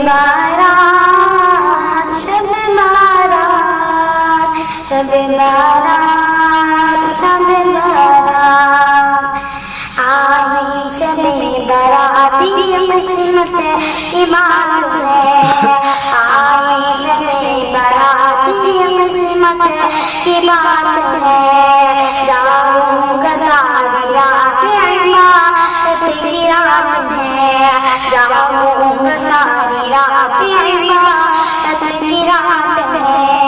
بارات شب بارات شب بارات شب بارات آئی شب بارات یہ قسمت کی بات ہے آئی شب بارات یہ قسمت کی بات ہے جاؤں گا ساری رات عبادت کی رات ہے جاؤں گا ساری رات عبادت کی رات ہے